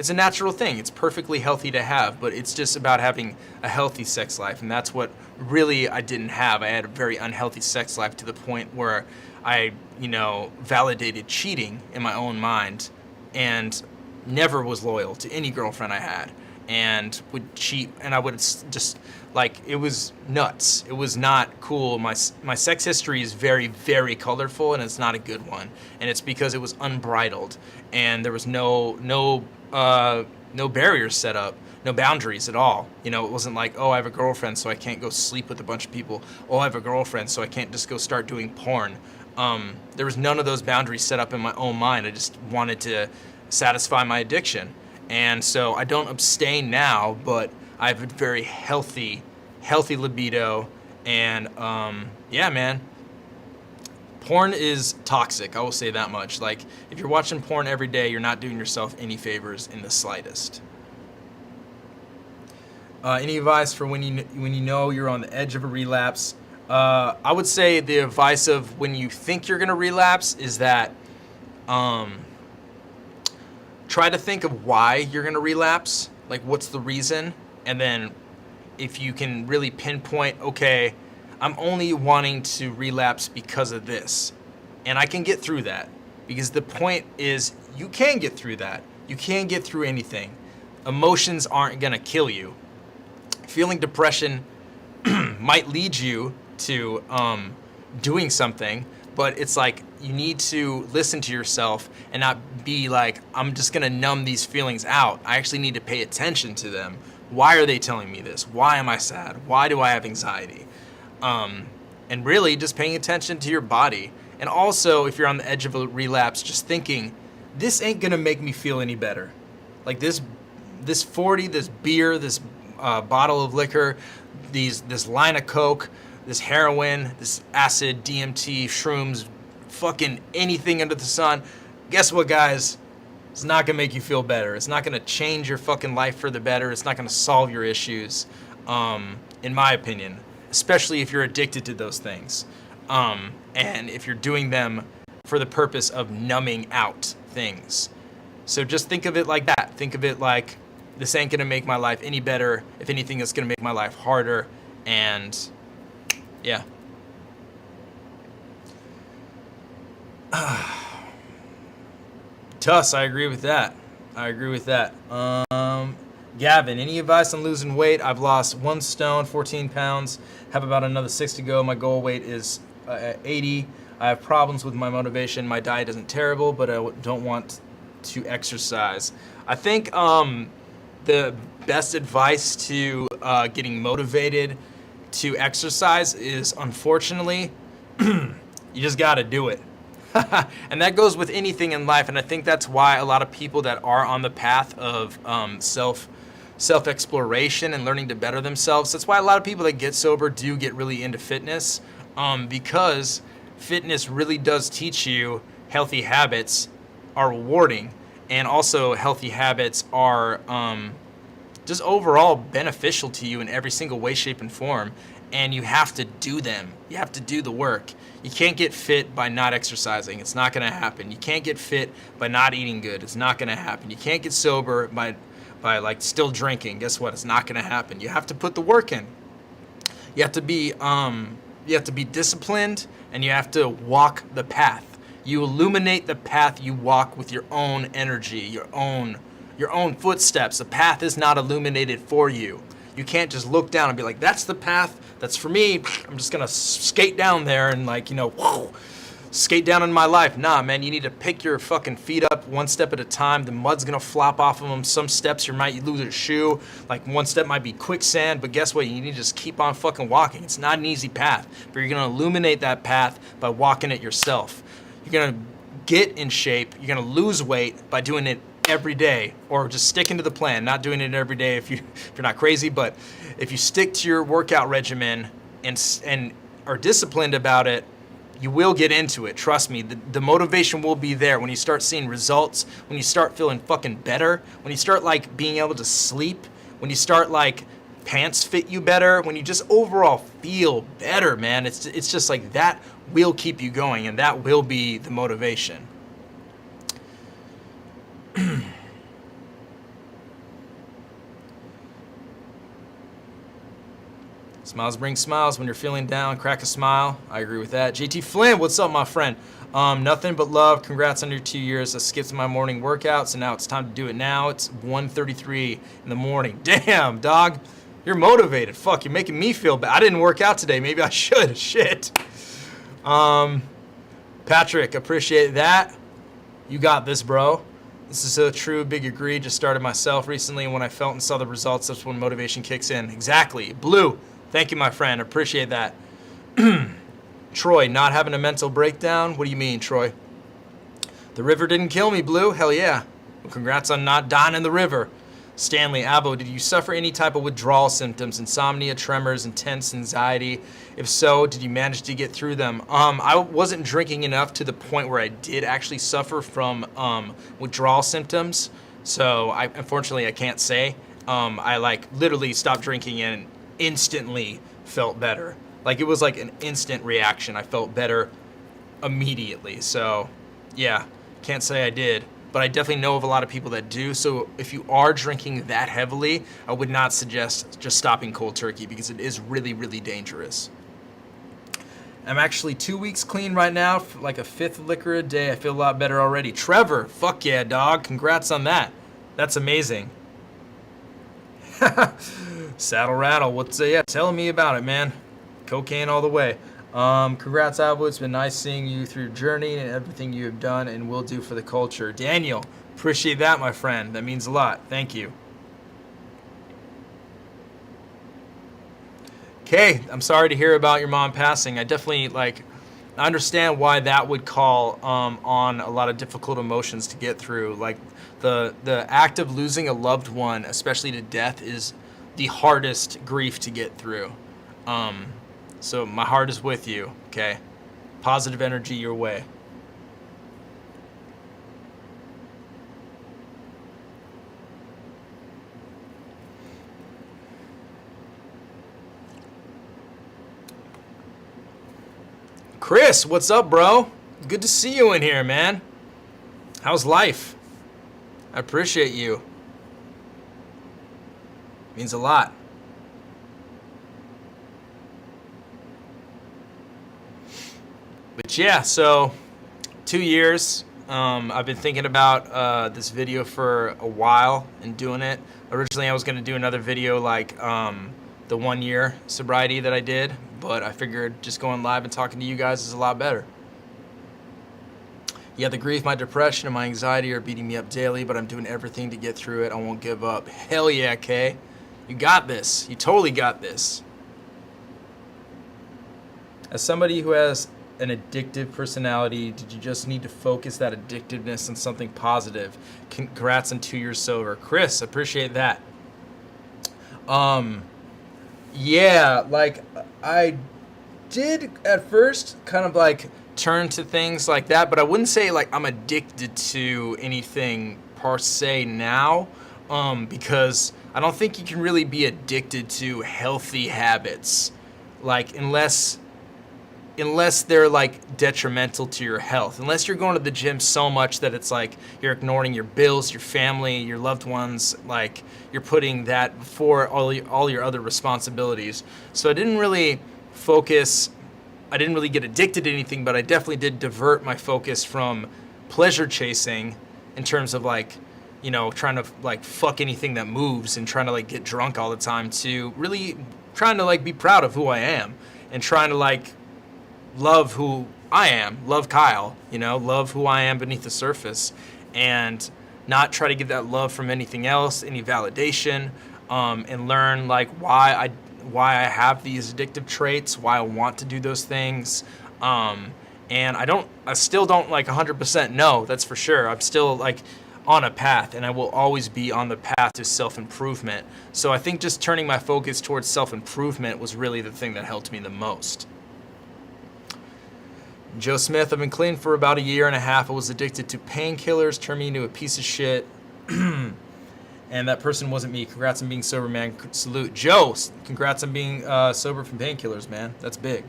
[SPEAKER 1] a natural thing. It's perfectly healthy to have, but it's just about having a healthy sex life, and that's what really I didn't have. I had a very unhealthy sex life to the point where I, validated cheating in my own mind, and never was loyal to any girlfriend I had, and would cheat, and I would just. Like, it was nuts. It was not cool. My sex history is very, very colorful, and it's not a good one. And it's because it was unbridled, and there was no barriers set up, no boundaries at all. It wasn't like, oh, I have a girlfriend, so I can't go sleep with a bunch of people. Oh, I have a girlfriend, so I can't just go start doing porn. There was none of those boundaries set up in my own mind. I just wanted to satisfy my addiction. And so I don't abstain now, but I have a very healthy libido, and yeah, man. Porn is toxic, I will say that much. Like, if you're watching porn every day, you're not doing yourself any favors in the slightest. Any advice for when you know you're on the edge of a relapse? I would say the advice of when you think you're gonna relapse is that try to think of why you're gonna relapse. Like, what's the reason? And then if you can really pinpoint, okay, I'm only wanting to relapse because of this. And I can get through that. Because the point is, you can get through that. You can get through anything. Emotions aren't gonna kill you. Feeling depression might lead you to doing something, but it's like you need to listen to yourself and not be like, I'm just gonna numb these feelings out. I actually need to pay attention to them. Why are they telling me this? Why am I sad? Why do I have anxiety? And really just paying attention to your body. And also, if you're on the edge of a relapse, just thinking, this ain't gonna make me feel any better. Like this 40, this beer, this bottle of liquor, this line of Coke, this heroin, this acid, DMT, shrooms, fucking anything under the sun. Guess what, guys? It's not gonna make you feel better. It's not gonna change your fucking life for the better. It's not gonna solve your issues, in my opinion, especially if you're addicted to those things. And if you're doing them for the purpose of numbing out things. So just think of it like that. Think of it like, this ain't gonna make my life any better. If anything, it's gonna make my life harder. And yeah. Tuss, I agree with that. Gavin, any advice on losing weight? I've lost 1 stone, 14 pounds, have about another 6 to go. My goal weight is 80. I have problems with my motivation. My diet isn't terrible, but I don't want to exercise. I think the best advice to getting motivated to exercise is, unfortunately, you just gotta do it. And that goes with anything in life, and I think that's why a lot of people that are on the path of self-exploration and learning to better themselves, that's why a lot of people that get sober do get really into fitness, because fitness really does teach you healthy habits are rewarding, and also healthy habits are just overall beneficial to you in every single way, shape, and form. And you have to do them. You have to do the work. You can't get fit by not exercising. It's not gonna happen. You can't get fit by not eating good. It's not gonna happen. You can't get sober by like still drinking. Guess what? It's not gonna happen. You have to put the work in. You have to be disciplined, and you have to walk the path. You illuminate the path you walk with your own energy, your own your own footsteps. The path is not illuminated for you. You can't just look down and be like, that's the path, that's for me. I'm just gonna skate down there and like, you know, whoa, skate down in my life. Nah, man, you need to pick your fucking feet up one step at a time. The mud's gonna flop off of them. Some steps you might lose a shoe. Like one step might be quicksand, but guess what? You need to just keep on fucking walking. It's not an easy path, but you're gonna illuminate that path by walking it yourself. You're gonna get in shape. You're gonna lose weight by doing it every day, or just sticking to the plan, not doing it every day if you're not crazy, but if you stick to your workout regimen and are disciplined about it, you will get into it. Trust me, the motivation will be there when you start seeing results, when you start feeling fucking better, when you start like being able to sleep, when you start like pants fit you better, when you just overall feel better, man. It's just like that will keep you going, and that will be the motivation. Smiles bring smiles. When you're feeling down, crack a smile. I agree with that. JT Flynn, what's up, my friend? Nothing but love. Congrats on your 2 years. I skipped my morning workout, so now it's time to do it now. It's 1:33 in the morning. Damn, dog. You're motivated. Fuck, you're making me feel bad. I didn't work out today. Maybe I should. Shit. Patrick, appreciate that. You got this, bro. This is a true big agree. Just started myself recently, and when I felt and saw the results, that's when motivation kicks in. Exactly. Blue, thank you, my friend. Appreciate that. Troy, not having a mental breakdown? What do you mean, Troy? The river didn't kill me, Blue. Hell yeah. Well, congrats on not dying in the river. Stanley, Avo, did you suffer any type of withdrawal symptoms, insomnia, tremors, intense anxiety? If so, did you manage to get through them? I wasn't drinking enough to the point where I did actually suffer from withdrawal symptoms. So unfortunately, I can't say. I like literally stopped drinking and instantly felt better. Like it was like an instant reaction. I felt better immediately. So yeah, can't say I did. But I definitely know of a lot of people that do. So if you are drinking that heavily, I would not suggest just stopping cold turkey because it is really, really dangerous. I'm actually 2 weeks clean right now, like a fifth liquor a day. I feel a lot better already. Trevor, fuck yeah, dog. Congrats on that. That's amazing. Saddle rattle, what's yeah? Tell me about it, man. Cocaine all the way. Congrats, Avo. It's been nice seeing you through your journey and everything you have done and will do for the culture. Daniel, appreciate that, my friend. That means a lot. Thank you. Okay, I'm sorry to hear about your mom passing. I definitely I understand why that would call on a lot of difficult emotions to get through. Like the act of losing a loved one, especially to death, is the hardest grief to get through. So my heart is with you, okay? Positive energy your way. Chris, what's up, bro? Good to see you in here, man. How's life? I appreciate you. Means a lot. But yeah, so 2 years. I've been thinking about this video for a while and doing it. Originally, I was going to do another video like the 1 year sobriety that I did, but I figured just going live and talking to you guys is a lot better. Yeah, the grief, my depression, and my anxiety are beating me up daily, but I'm doing everything to get through it. I won't give up. Hell yeah, Kay. You got this. You totally got this. As somebody who has an addictive personality, did you just need to focus that addictiveness on something positive? Congrats on 2 years sober. Chris, appreciate that. Yeah, like I did at first kind of like turn to things like that, but I wouldn't say like I'm addicted to anything per se now, because I don't think you can really be addicted to healthy habits, like unless they're like detrimental to your health, unless you're going to the gym so much that it's like you're ignoring your bills, your family, your loved ones, like you're putting that before all your other responsibilities. So I didn't really get addicted to anything, but I definitely did divert my focus from pleasure chasing in terms of like, you know, trying to like fuck anything that moves and trying to like get drunk all the time, to really trying to like be proud of who I am and trying to like love who I am, love Kyle, you know, love who I am beneath the surface, and not try to get that love from anything else, any validation, and learn like why I have these addictive traits, why I want to do those things. And I still don't like 100% know, that's for sure. I'm still like on a path, and I will always be on the path to self-improvement. So I think just turning my focus towards self-improvement was really the thing that helped me the most. Joe Smith, I've been clean for about 1.5 years. I was addicted to painkillers, turned me into a piece of shit. And that person wasn't me. Congrats on being sober, man. Salute. Joe, congrats on being sober from painkillers, man. That's big.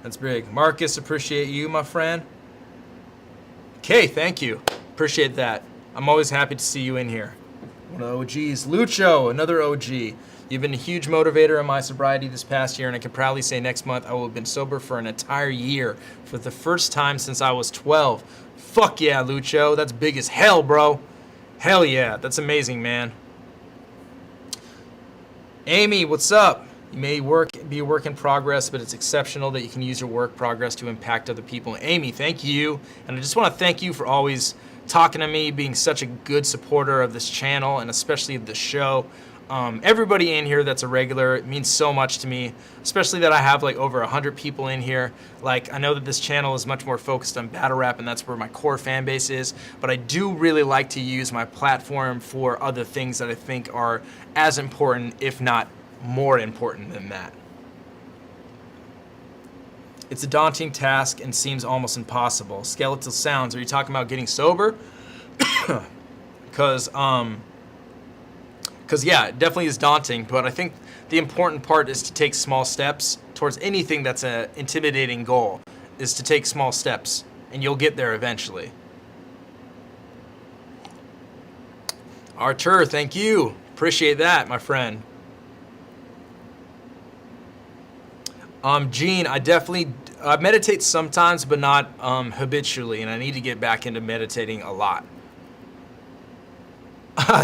[SPEAKER 1] That's big. Marcus, appreciate you, my friend. Okay, thank you. Appreciate that. I'm always happy to see you in here. One of the OGs. Lucho, another OG. You've been a huge motivator in my sobriety this past year, and I can proudly say next month I will have been sober for an entire year for the first time since I was 12. Fuck yeah, Lucho. That's big as hell, bro. Hell yeah. That's amazing, man. Amy, what's up? You may be a work in progress, but it's exceptional that you can use your work progress to impact other people. Amy, thank you. And I just want to thank you for always talking to me, being such a good supporter of this channel, and especially of the show. Everybody in here that's a regular, it means so much to me, especially that I have like over 100 people in here. Like, I know that this channel is much more focused on battle rap, and that's where my core fan base is, but I do really like to use my platform for other things that I think are as important, if not more important than that. It's a daunting task and seems almost impossible. Skeletal Sounds, are you talking about getting sober? Because yeah, it definitely is daunting, but I think the important part is to take small steps towards anything that's an intimidating goal, is to take small steps, and you'll get there eventually. Artur, thank you. Appreciate that, my friend. Gene, I meditate sometimes, but not habitually, and I need to get back into meditating a lot.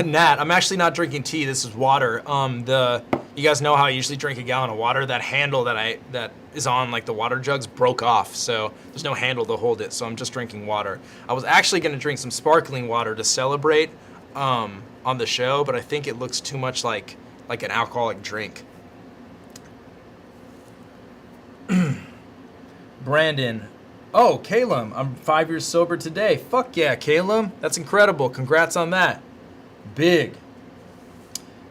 [SPEAKER 1] Nat, I'm actually not drinking tea. This is water. You guys know how I usually drink a gallon of water? That handle that is on like the water jugs broke off, so there's no handle to hold it. So I'm just drinking water. I was actually going to drink some sparkling water to celebrate on the show, but I think it looks too much like an alcoholic drink. Brandon. Oh, Calum, I'm 5 years sober today. Fuck yeah, Calum. That's incredible. Congrats on that. Big.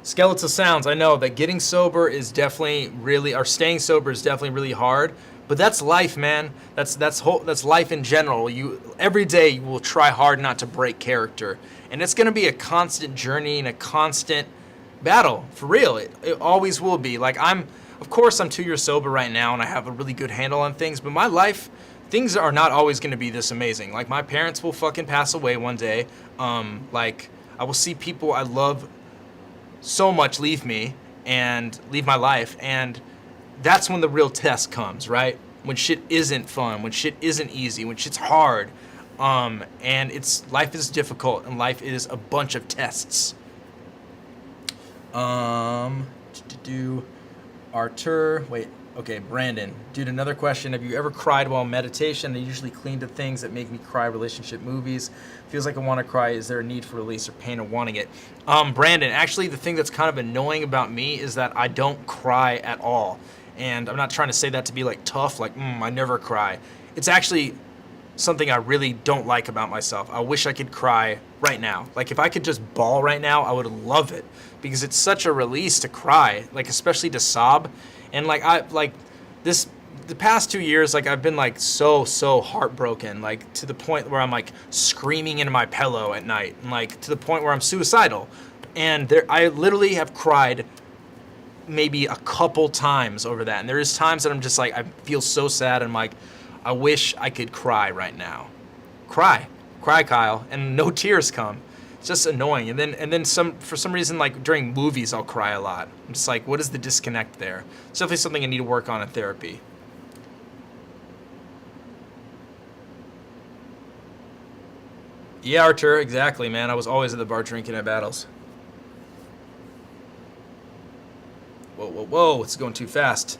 [SPEAKER 1] Skeletal Sounds, I know that getting sober is definitely really, or staying sober is definitely really hard, but that's life, man. That's life in general. Every day you will try hard not to break character, and it's gonna be a constant journey and a constant battle, for real. It always will be. Like, of course I'm 2 years sober right now and I have a really good handle on things, but my life, things are not always gonna be this amazing. Like, my parents will fucking pass away one day. Like, I will see people I love so much leave me and leave my life, and that's when the real test comes, right? When shit isn't fun, when shit isn't easy, when shit's hard, and life is difficult, and life is a bunch of tests. Artur, wait, okay, Brandon. Dude, another question. Have you ever cried while meditation? I usually cling to things that make me cry, relationship, movies. Feels like I want to cry. Is there a need for release or pain of wanting it? Brandon, actually the thing that's kind of annoying about me is that I don't cry at all. And I'm not trying to say that to be like tough, like, I never cry. It's actually something I really don't like about myself. I wish I could cry right now. Like, if I could just bawl right now, I would love it, because it's such a release to cry, like, especially to sob. And the past 2 years, like, I've been like so heartbroken, like, to the point where I'm like screaming into my pillow at night, and like to the point where I'm suicidal. And I literally have cried maybe a couple times over that. And there is times that I'm just like, I feel so sad, and I'm like, I wish I could cry right now. Cry, Kyle, and no tears come. It's just annoying. And then for some reason, like, during movies, I'll cry a lot. I'm just like, what is the disconnect there? It's definitely something I need to work on in therapy. Yeah, Artur, exactly, man. I was always at the bar drinking at battles. Whoa, whoa, whoa, it's going too fast.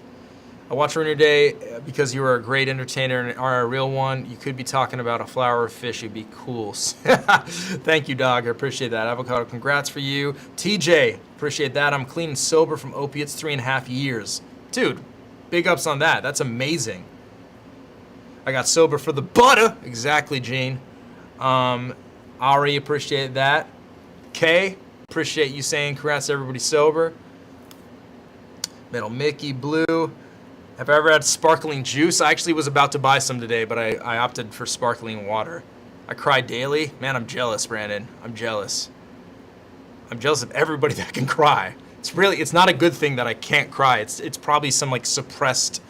[SPEAKER 1] I watch Ruin Your Day because you are a great entertainer and are a real one. You could be talking about a flower or fish. You'd be cool. Thank you, dog. I appreciate that. Avocado, congrats for you. TJ, appreciate that. I'm clean and sober from opiates 3.5 years. Dude, big ups on that. That's amazing. I got sober for the butter. Exactly, Gene. Ari, appreciate that. Kay, appreciate you saying congrats to everybody sober. Metal Mickey, Blue. Have I ever had sparkling juice? I actually was about to buy some today, but I opted for sparkling water. I cry daily. Man, I'm jealous, Brandon. I'm jealous. I'm jealous of everybody that can cry. It's not a good thing that I can't cry. It's probably some like suppressed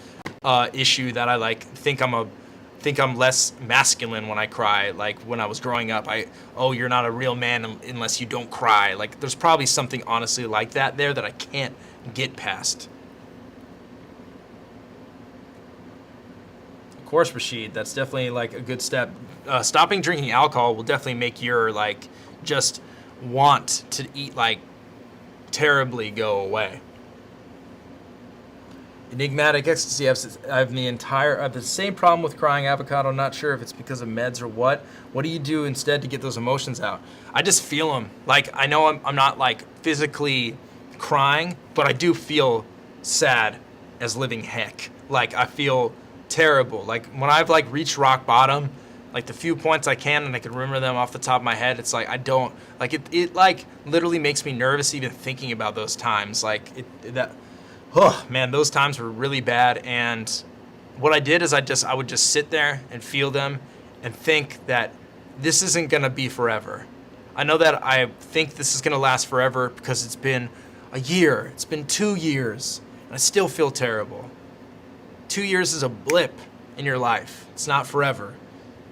[SPEAKER 1] issue that I like think I'm less masculine when I cry. Like when I was growing up, you're not a real man unless you don't cry. Like there's probably something honestly like that there that I can't get past. Of course, Rashid, that's definitely like a good step. Stopping drinking alcohol will definitely make your like just want to eat like terribly go away. Enigmatic ecstasy. I have the same problem with crying, Avocado. Not sure if it's because of meds or what. What do you do instead to get those emotions out? I just feel them. Like I know I'm not like physically crying, but I do feel sad as living heck. Like I feel terrible. Like when I've like reached rock bottom, like the few points I can and I can remember them off the top of my head, it's like I don't like it like literally makes me nervous even thinking about those times. Like man, those times were really bad. And what I did is I would just sit there and feel them and think that this isn't gonna be forever. I know that I think this is gonna last forever because it's been a year, it's been 2 years, and I still feel terrible. 2 years is a blip in your life. It's not forever.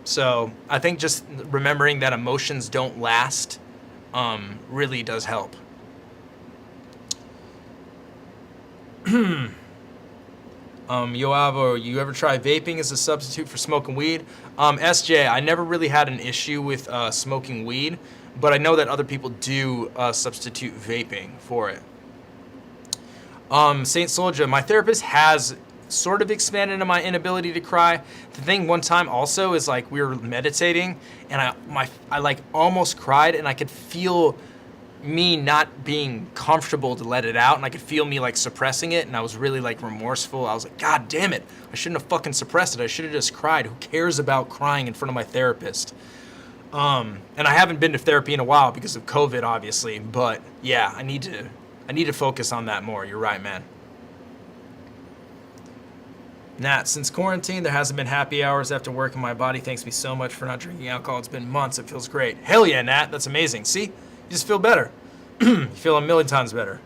[SPEAKER 1] So I think just remembering that emotions don't last really does help. Yoavo, you ever try vaping as a substitute for smoking weed? SJ, I never really had an issue with smoking weed, but I know that other people do substitute vaping for it. Saint Soldier, my therapist has sort of expanded into my inability to cry. The thing one time also is like we were meditating and I like almost cried and I could feel me not being comfortable to let it out and I could feel me like suppressing it and I was really like remorseful. I was like, God damn it, I shouldn't have fucking suppressed it. I should have just cried. Who cares about crying in front of my therapist? And I haven't been to therapy in a while because of COVID, obviously, but yeah, I need to focus on that more. You're right, man. Nat, since quarantine, there hasn't been happy hours after work and my body thanks me so much for not drinking alcohol. It's been months. It feels great. Hell yeah, Nat. That's amazing. See? You just feel better. You feel a million times better.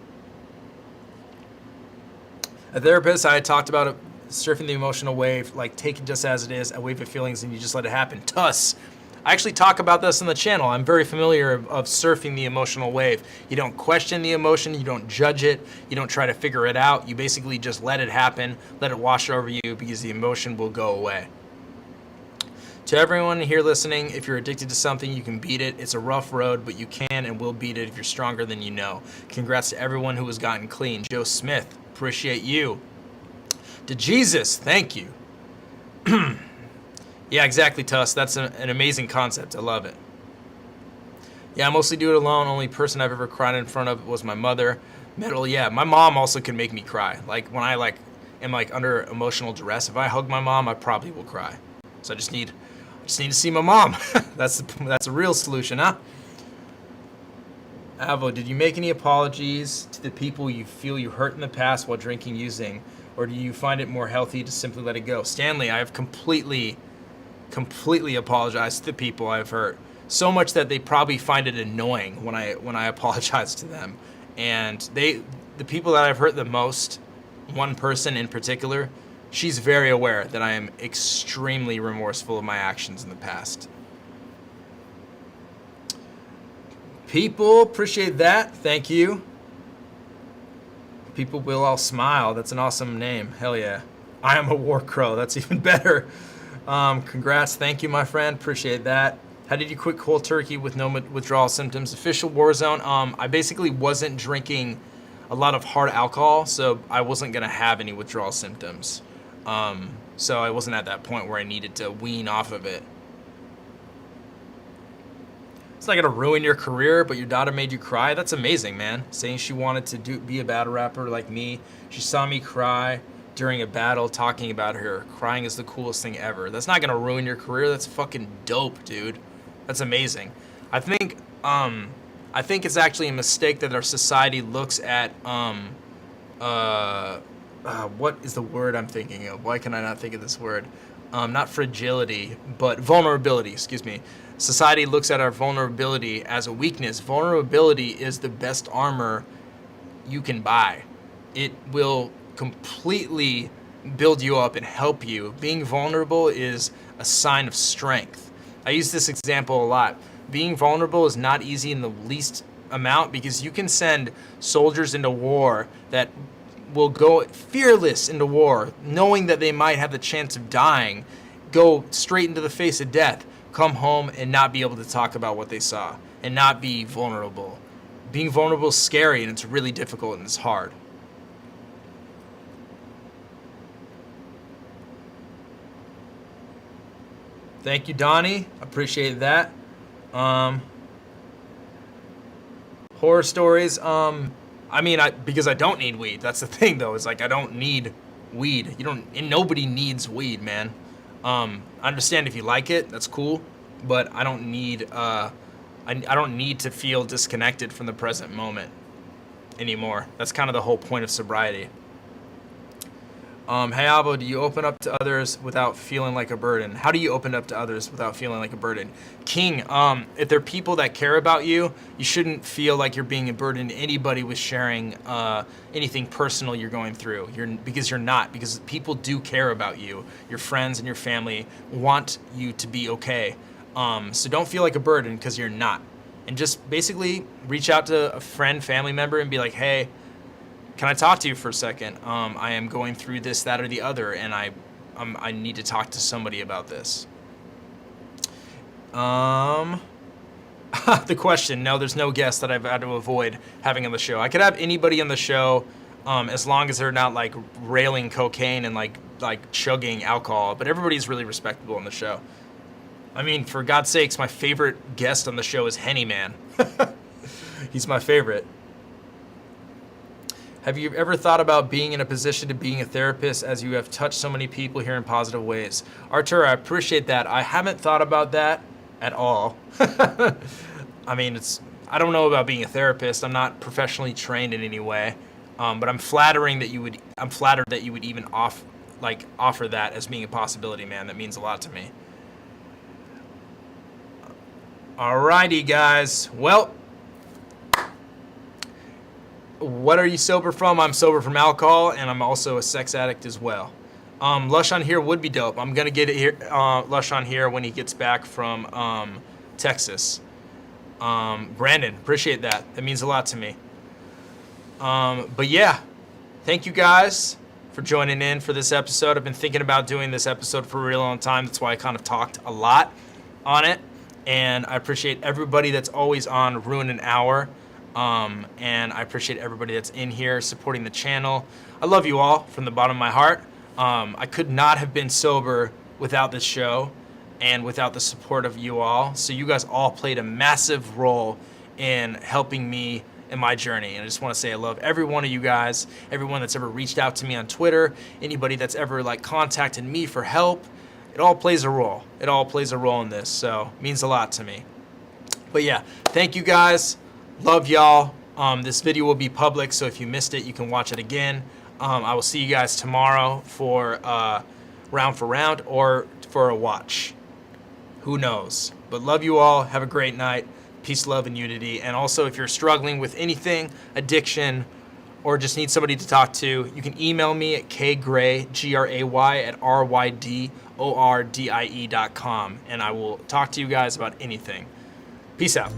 [SPEAKER 1] A therapist, I had talked about it, surfing the emotional wave, like take it just as it is, a wave of feelings, and you just let it happen. Tuss. I actually talk about this on the channel. I'm very familiar of surfing the emotional wave. You don't question the emotion, you don't judge it, you don't try to figure it out. You basically just let it happen, let it wash over you because the emotion will go away. To everyone here listening, if you're addicted to something, you can beat it. It's a rough road, but you can and will beat it if you're stronger than you know. Congrats to everyone who has gotten clean. Joe Smith, appreciate you. To Jesus, thank you. Yeah, exactly, Tuss. That's an amazing concept. I love it. Yeah, I mostly do it alone. Only person I've ever cried in front of was my mother. Metal, yeah. My mom also can make me cry. Like when I am under emotional duress, if I hug my mom, I probably will cry. So I just need to see my mom. That's a real solution, huh? Avo, did you make any apologies to the people you feel you hurt in the past while drinking, using, or do you find it more healthy to simply let it go? Stanley, I have completely apologized to the people I've hurt. So much that they probably find it annoying when I apologize to them. And the people that I've hurt the most, one person in particular, she's very aware that I am extremely remorseful of my actions in the past. People, appreciate that. Thank you. People will all smile. That's an awesome name. Hell yeah. I am a war crow. That's even better. Congrats. Thank you, my friend. Appreciate that. How did you quit cold turkey with no withdrawal symptoms? Official war zone. I basically wasn't drinking a lot of hard alcohol, so I wasn't gonna have any withdrawal symptoms. So I wasn't at that point where I needed to wean off of it. It's not gonna ruin your career, but your daughter made you cry. That's amazing, man. Saying she wanted to be a battle rapper like me. She saw me cry during a battle, talking about her. Crying is the coolest thing ever. That's not gonna ruin your career. That's fucking dope, dude. That's amazing. I think it's actually a mistake that our society looks at. What is the word I'm thinking of? Why can I not think of this word? Not fragility, but vulnerability. Excuse me. Society looks at our vulnerability as a weakness. Vulnerability is the best armor you can buy. It will completely build you up and help you. Being vulnerable is a sign of strength. I use this example a lot. Being vulnerable is not easy in the least amount because you can send soldiers into war that will go fearless into war, knowing that they might have the chance of dying, go straight into the face of death, come home and not be able to talk about what they saw and not be vulnerable. Being vulnerable is scary and it's really difficult and it's hard. Thank you, Donnie. Appreciate that. Horror stories. Because I don't need weed. That's the thing, though. It's like I don't need weed. And nobody needs weed, man. I understand if you like it, that's cool, but I don't need. I don't need to feel disconnected from the present moment anymore. That's kind of the whole point of sobriety. Hey Abo, do you open up to others without feeling like a burden? How do you open up to others without feeling like a burden? King, if they're people that care about you, you shouldn't feel like you're being a burden to anybody with sharing anything personal you're going through. Because you're not. Because people do care about you. Your friends and your family want you to be okay. So don't feel like a burden because you're not. And just basically reach out to a friend, family member and be like, hey, can I talk to you for a second? I am going through this, that, or the other, and I need to talk to somebody about this. The question, no, there's no guest that I've had to avoid having on the show. I could have anybody on the show as long as they're not like railing cocaine and like chugging alcohol, but everybody's really respectable on the show. I mean, for God's sakes, my favorite guest on the show is Henny Man. He's my favorite. Have you ever thought about being in a position to being a therapist, as you have touched so many people here in positive ways? Artur, I appreciate that. I haven't thought about that at all. I mean, I don't know about being a therapist. I'm not professionally trained in any way, but I'm flattered that you would even offer that as being a possibility, man. That means a lot to me. Alrighty, guys. Well, what are you sober from? I'm sober from alcohol, and I'm also a sex addict as well. Lush on here would be dope. I'm gonna get it here, Lush on here when he gets back from Texas. Brandon, appreciate that. That means a lot to me. But yeah, thank you guys for joining in for this episode. I've been thinking about doing this episode for a real long time. That's why I kind of talked a lot on it. And I appreciate everybody that's always on Ruin an Hour. And I appreciate everybody that's in here supporting the channel. I love you all from the bottom of my heart. I could not have been sober without this show and without the support of you all. So you guys all played a massive role in helping me in my journey. And I just want to say I love every one of you guys, everyone that's ever reached out to me on Twitter, anybody that's ever contacted me for help. It all plays a role. It all plays a role in this. So it means a lot to me. But yeah, thank you guys. Love y'all. This video will be public, so if you missed it, you can watch it again. I will see you guys tomorrow for round for round or for a watch. Who knows? But love you all. Have a great night. Peace, love, and unity. And also, if you're struggling with anything, addiction, or just need somebody to talk to, you can email me at kgray, Gray, at rydordie.com, and I will talk to you guys about anything. Peace out.